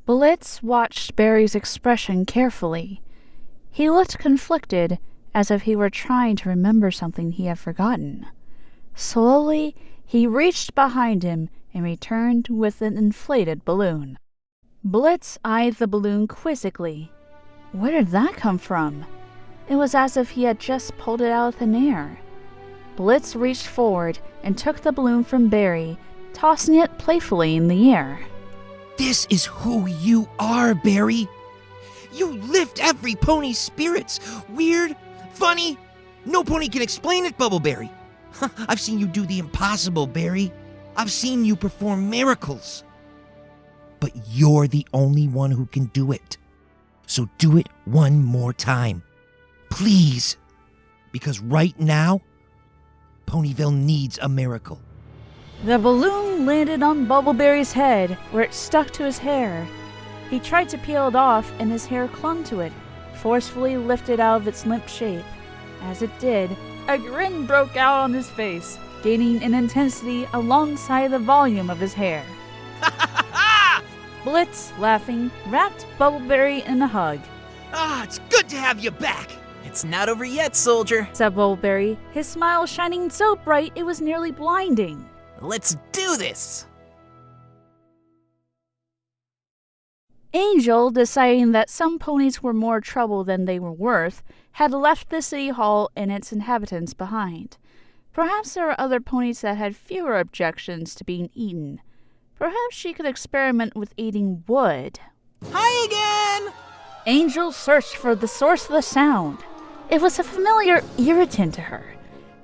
A: Blitz watched Barry's expression carefully. He looked conflicted, as if he were trying to remember something he had forgotten. Slowly, he reached behind him and returned with an inflated balloon. Blitz eyed the balloon quizzically. Where did that come from? It was as if he had just pulled it out of thin air. Blitz reached forward and took the balloon from Barry, tossing it playfully in the air.
F: This is who you are, Barry. You lift every pony's spirits. Weird, funny. No pony can explain it, Bubbleberry. I've seen you do the impossible, Barry. I've seen you perform miracles. But you're the only one who can do it. So do it one more time. Please. Because right now, Ponyville needs a miracle.
A: The balloon landed on Bubbleberry's head, where it stuck to his hair. He tried to peel it off, and his hair clung to it, forcefully lifted out of its limp shape. As it did, a grin broke out on his face, gaining in intensity alongside the volume of his hair. Blitz, laughing, wrapped Bubbleberry in a hug.
F: It's good to have you back.
B: It's not over yet, soldier.
A: Said Bubbleberry, his smile shining so bright it was nearly blinding.
B: Let's do this.
A: Angel, deciding that some ponies were more trouble than they were worth, had left the city hall and its inhabitants behind. Perhaps there were other ponies that had fewer objections to being eaten. Perhaps she could experiment with eating wood.
B: Hi again!
A: Angel searched for the source of the sound. It was a familiar irritant to her,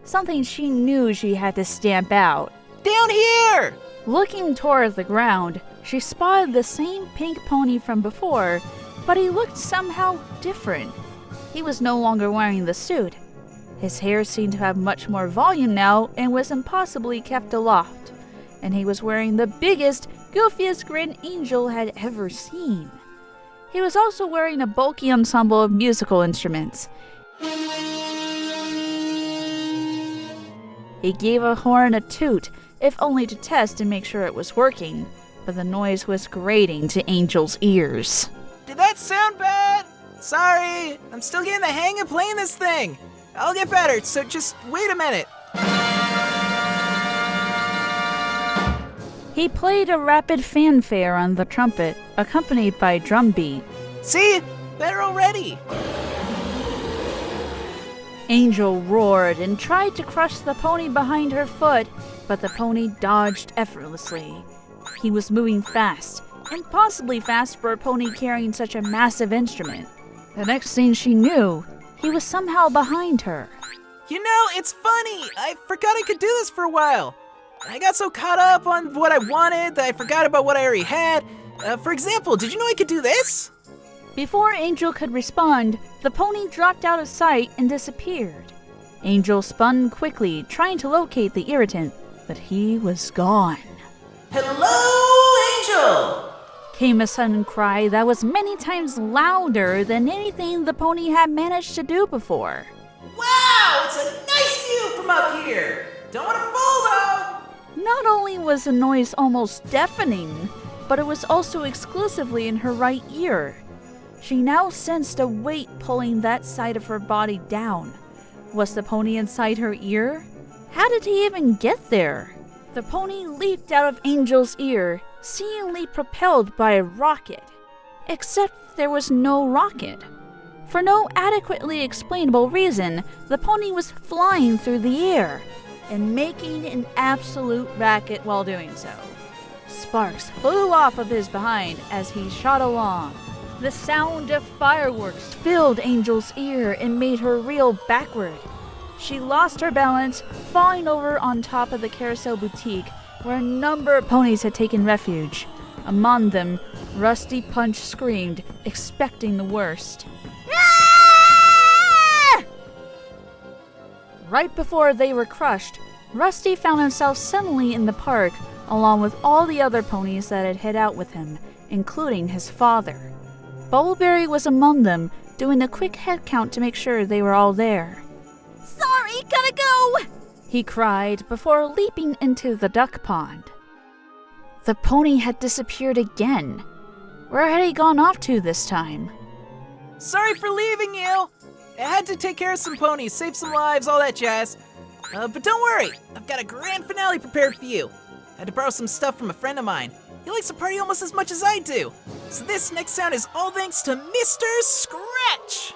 A: something she knew she had to stamp out.
B: Down here!
A: Looking toward the ground, she spotted the same pink pony from before, but he looked somehow different. He was no longer wearing the suit. His hair seemed to have much more volume now and was impossibly kept aloft, and he was wearing the biggest, goofiest grin Angel had ever seen. He was also wearing a bulky ensemble of musical instruments. He gave a horn a toot, if only to test and make sure it was working, but the noise was grating to Angel's ears.
B: Did that sound bad? Sorry, I'm still getting the hang of playing this thing. I'll get better, so just wait a minute.
A: He played a rapid fanfare on the trumpet, accompanied by drum beat.
B: See? Better already.
A: Angel roared and tried to crush the pony behind her foot, but the pony dodged effortlessly. He was moving fast, impossibly fast for a pony carrying such a massive instrument. The next thing she knew, he was somehow behind her.
B: You know, it's funny. I forgot I could do this for a while. I got so caught up on what I wanted that I forgot about what I already had. For example, did you know I could do this?
A: Before Angel could respond, the pony dropped out of sight and disappeared. Angel spun quickly, trying to locate the irritant, but he was gone.
I: Hello, Angel!
A: Came a sudden cry that was many times louder than anything the pony had managed to do before.
I: Wow, it's a nice view from up here! Don't want to fall, though!
A: Not only was the noise almost deafening, but it was also exclusively in her right ear. She now sensed a weight pulling that side of her body down. Was the pony inside her ear? How did he even get there? The pony leaped out of Angel's ear, seemingly propelled by a rocket. Except there was no rocket. For no adequately explainable reason, the pony was flying through the air and making an absolute racket while doing so. Sparks flew off of his behind as he shot along. The sound of fireworks filled Angel's ear and made her reel backward. She lost her balance, falling over on top of the carousel boutique, where a number of ponies had taken refuge. Among them, Rusty Punch screamed, expecting the worst. Ah! Right before they were crushed, Rusty found himself suddenly in the park, along with all the other ponies that had hid out with him, including his father. Bubbleberry was among them, doing a quick head count to make sure they were all there.
C: Sorry, gotta go!
A: He cried before leaping into the duck pond. The pony had disappeared again. Where had he gone off to this time?
B: Sorry for leaving you. I had to take care of some ponies, save some lives, all that jazz. But don't worry, I've got a grand finale prepared for you. I had to borrow some stuff from a friend of mine. He likes to party almost as much as I do. So this next sound is all thanks to Mr. Scratch.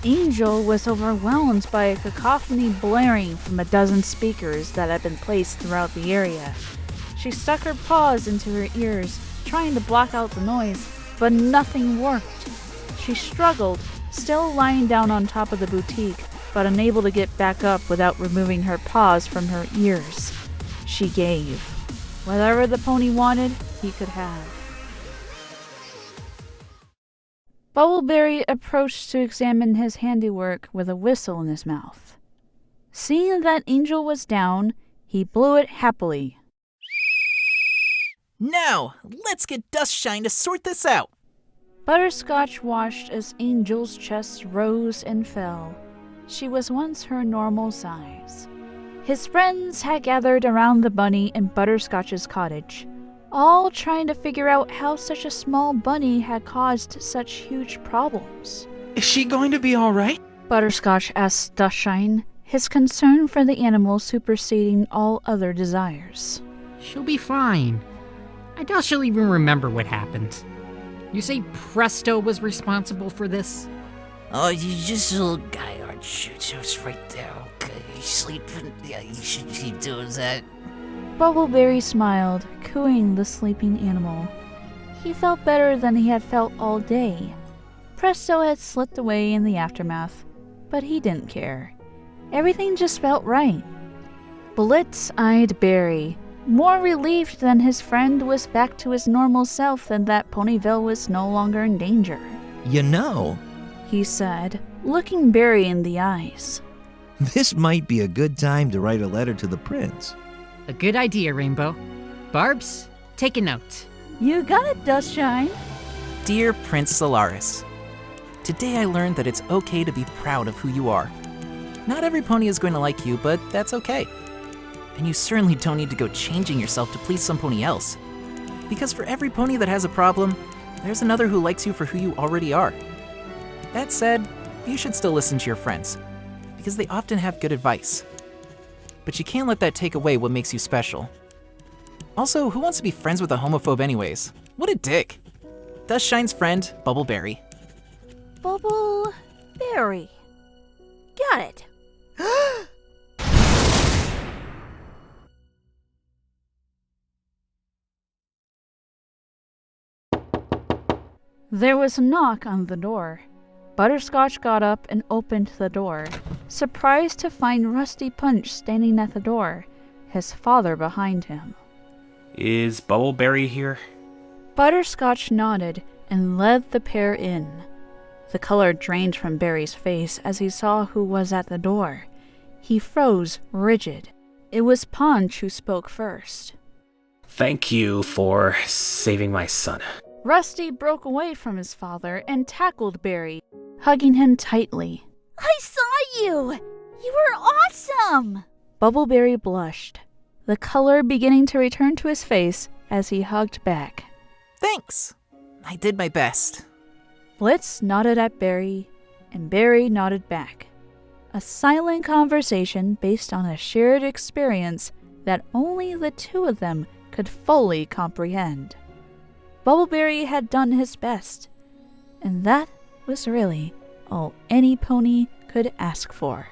A: Angel was overwhelmed by a cacophony blaring from a dozen speakers that had been placed throughout the area. She stuck her paws into her ears, trying to block out the noise, but nothing worked. She struggled, still lying down on top of the boutique, but unable to get back up without removing her paws from her ears. She gave. Whatever the pony wanted, he could have. Bubbleberry approached to examine his handiwork with a whistle in his mouth. Seeing that Angel was down, he blew it happily.
B: Now, let's get Dusk Shine to sort this out.
A: Butterscotch watched as Angel's chest rose and fell. She was once her normal size. His friends had gathered around the bunny in Butterscotch's cottage, all trying to figure out how such a small bunny had caused such huge problems.
H: Is she going to be alright?
A: Butterscotch asked Dusk Shine, his concern for the animal superseding all other desires.
E: She'll be fine. I doubt she'll even remember what happened. You say Presto was responsible for this?
B: Oh, you just a little guy, aren't you? Just right there, okay? You sleeping? Yeah, you should keep doing that.
A: Bubbleberry smiled, cooing the sleeping animal. He felt better than he had felt all day. Presto had slipped away in the aftermath, but he didn't care. Everything just felt right. Blitz eyed Barry, more relieved than his friend was back to his normal self and that Ponyville was no longer in danger.
F: You know,
A: He said, looking Barry in the eyes.
F: this might be a good time to write a letter to the prince.
E: A good idea, Rainbow. Barbs, take a note.
A: You got it, Dusk Shine.
B: Dear Prince Solaris, today I learned that it's okay to be proud of who you are. Not every pony is going to like you, but that's okay. And you certainly don't need to go changing yourself to please some pony else. Because for every pony that has a problem, there's another who likes you for who you already are. That said, you should still listen to your friends, because they often have good advice. But you can't let that take away what makes you special. Also, who wants to be friends with a homophobe anyways? What a dick. Dusk Shine's friend, Bubbleberry.
A: Bubbleberry. Got it. There was a knock on the door. Butterscotch got up and opened the door, surprised to find Rusty Punch standing at the door, his father behind him.
D: Is Bubbleberry here?
A: Butterscotch nodded and led the pair in. The color drained from Barry's face as he saw who was at the door. He froze rigid. It was Punch who spoke first.
D: Thank you for saving my son.
A: Rusty broke away from his father and tackled Barry, hugging him tightly.
C: I saw you! You were awesome!
A: Bubbleberry blushed, the color beginning to return to his face as he hugged back.
B: Thanks. I did my best.
A: Blitz nodded at Barry, and Barry nodded back. A silent conversation based on a shared experience that only the two of them could fully comprehend. Bubbleberry had done his best, and that was really all any pony could ask for.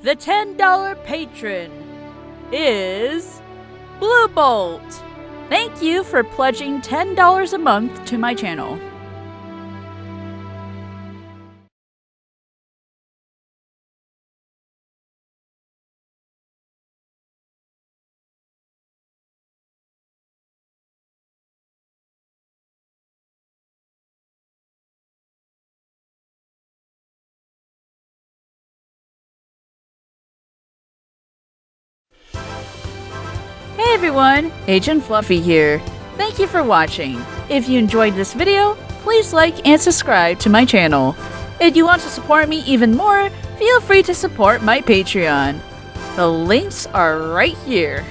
A: The $10 patron is Blue Bolt. Thank you for pledging $10 a month to my channel. Hey everyone, Agent Fluffy here. Thank you for watching. If you enjoyed this video, please like and subscribe to my channel. If you want to support me even more, feel free to support my Patreon. The links are right here.